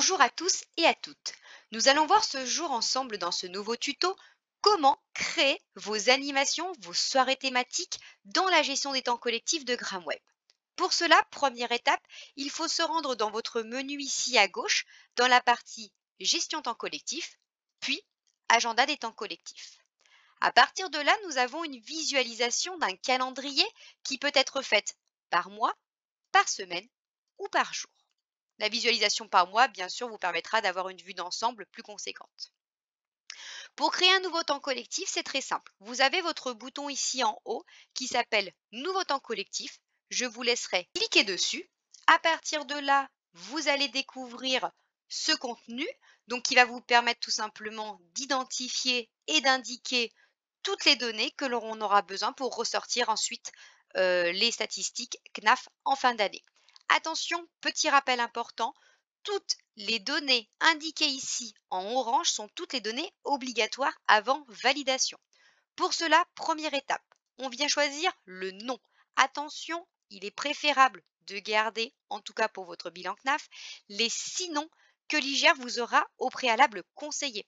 Bonjour à tous et à toutes. Nous allons voir ce jour ensemble dans ce nouveau tuto comment créer vos animations, vos soirées thématiques dans la gestion des temps collectifs de GramWeb. Pour cela, première étape, il faut se rendre dans votre menu ici à gauche, dans la partie Gestion temps collectif, puis Agenda des temps collectifs. À partir de là, nous avons une visualisation d'un calendrier qui peut être faite par mois, par semaine ou par jour. La visualisation par mois, bien sûr, vous permettra d'avoir une vue d'ensemble plus conséquente. Pour créer un nouveau temps collectif, c'est très simple. Vous avez votre bouton ici en haut qui s'appelle Nouveau temps collectif. Je vous laisserai cliquer dessus. À partir de là, vous allez découvrir ce contenu, donc qui va vous permettre tout simplement d'identifier et d'indiquer toutes les données que l'on aura besoin pour ressortir ensuite les statistiques CNAF en fin d'année. Attention, petit rappel important, toutes les données indiquées ici en orange sont toutes les données obligatoires avant validation. Pour cela, première étape, on vient choisir le nom. Attention, il est préférable de garder, en tout cas pour votre bilan CNAF, les 6 noms que l'IGR vous aura au préalable conseillé.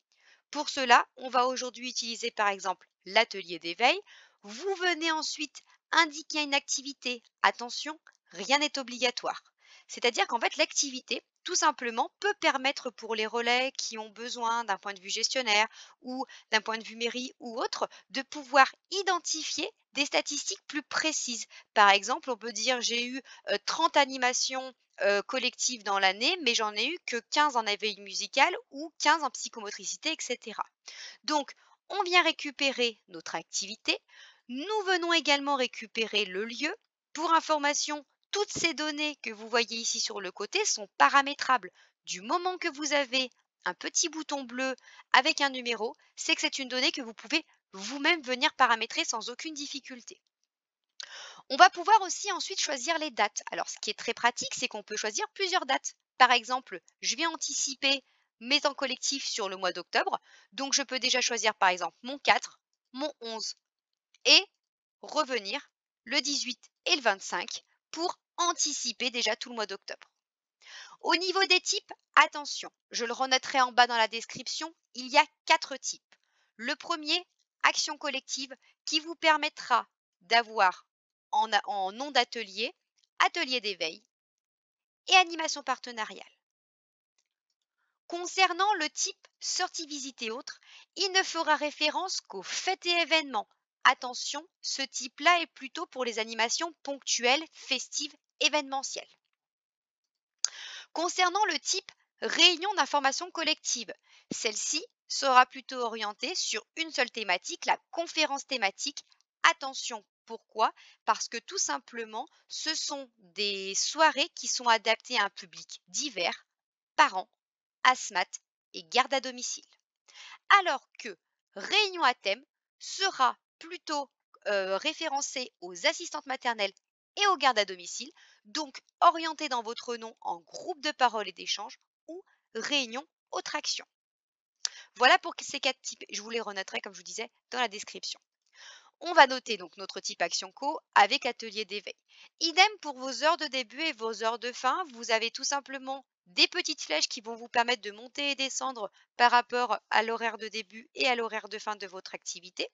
Pour cela, on va aujourd'hui utiliser par exemple l'atelier d'éveil. Vous venez ensuite indiquer une activité. Attention, rien n'est obligatoire. C'est-à-dire qu'en fait, l'activité, tout simplement, peut permettre pour les relais qui ont besoin d'un point de vue gestionnaire ou d'un point de vue mairie ou autre, de pouvoir identifier des statistiques plus précises. Par exemple, on peut dire j'ai eu 30 animations collectives dans l'année, mais j'en ai eu que 15 en éveil musical ou 15 en psychomotricité, etc. Donc, on vient récupérer notre activité. Nous venons également récupérer le lieu. Pour information, toutes ces données que vous voyez ici sur le côté sont paramétrables. Du moment que vous avez un petit bouton bleu avec un numéro, c'est que c'est une donnée que vous pouvez vous-même venir paramétrer sans aucune difficulté. On va pouvoir aussi ensuite choisir les dates. Alors, ce qui est très pratique, c'est qu'on peut choisir plusieurs dates. Par exemple, je vais anticiper mes temps collectifs sur le mois d'octobre. Donc, je peux déjà choisir par exemple mon 4, mon 11 et revenir le 18 et le 25 pour anticiper déjà tout le mois d'octobre. Au niveau des types, attention, je le renoterai en bas dans la description, il y a 4 types. Le premier, action collective, qui vous permettra d'avoir en nom d'atelier, atelier d'éveil et animation partenariale. Concernant le type sortie visite et autres, il ne fera référence qu'aux fêtes et événements. Attention, ce type-là est plutôt pour les animations ponctuelles, festives, événementielles. Concernant le type réunion d'information collective, celle-ci sera plutôt orientée sur une seule thématique, la conférence thématique. Attention, pourquoi? Parce que tout simplement, ce sont des soirées qui sont adaptées à un public divers, parents, asthmates et garde à domicile. Alors que réunion à thème sera plutôt référencée aux assistantes maternelles et aux gardes à domicile, donc orientée dans votre nom en groupe de parole et d'échange ou réunion autre action. Voilà pour ces 4 types. Je vous les renoterai, comme je vous disais, dans la description. On va noter donc notre type action co avec atelier d'éveil. Idem pour vos heures de début et vos heures de fin. Vous avez tout simplement des petites flèches qui vont vous permettre de monter et descendre par rapport à l'horaire de début et à l'horaire de fin de votre activité.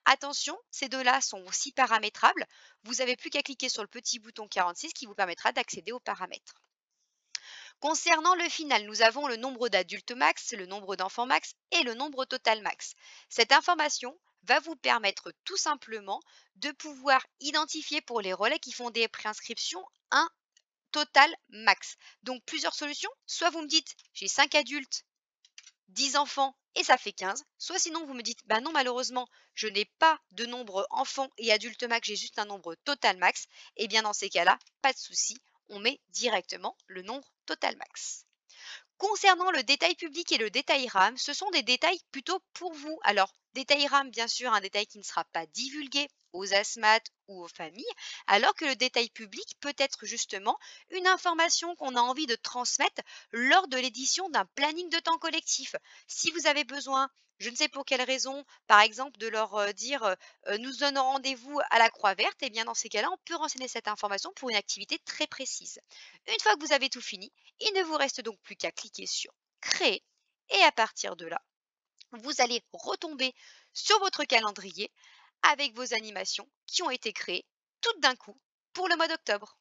Attention, ces deux-là sont aussi paramétrables. Vous n'avez plus qu'à cliquer sur le petit bouton 46 qui vous permettra d'accéder aux paramètres. Concernant le final, nous avons le nombre d'adultes max, le nombre d'enfants max et le nombre total max. Cette information va vous permettre tout simplement de pouvoir identifier pour les relais qui font des préinscriptions un total max. Donc plusieurs solutions, soit vous me dites j'ai 5 adultes, 10 enfants et ça fait 15, soit sinon vous me dites bah non malheureusement je n'ai pas de nombre enfants et adultes max, j'ai juste un nombre total max, et bien dans ces cas-là, pas de souci, on met directement le nombre total max. Concernant le détail public et le détail RAM, ce sont des détails plutôt pour vous. Alors, détaillera bien sûr un détail qui ne sera pas divulgué aux asthmates ou aux familles, alors que le détail public peut être justement une information qu'on a envie de transmettre lors de l'édition d'un planning de temps collectif. Si vous avez besoin, je ne sais pour quelle raison, par exemple, de leur dire nous donnons rendez-vous à la Croix Verte, et bien dans ces cas-là, on peut renseigner cette information pour une activité très précise. Une fois que vous avez tout fini, il ne vous reste donc plus qu'à cliquer sur créer et à partir de là, vous allez retomber sur votre calendrier avec vos animations qui ont été créées toutes d'un coup pour le mois d'octobre.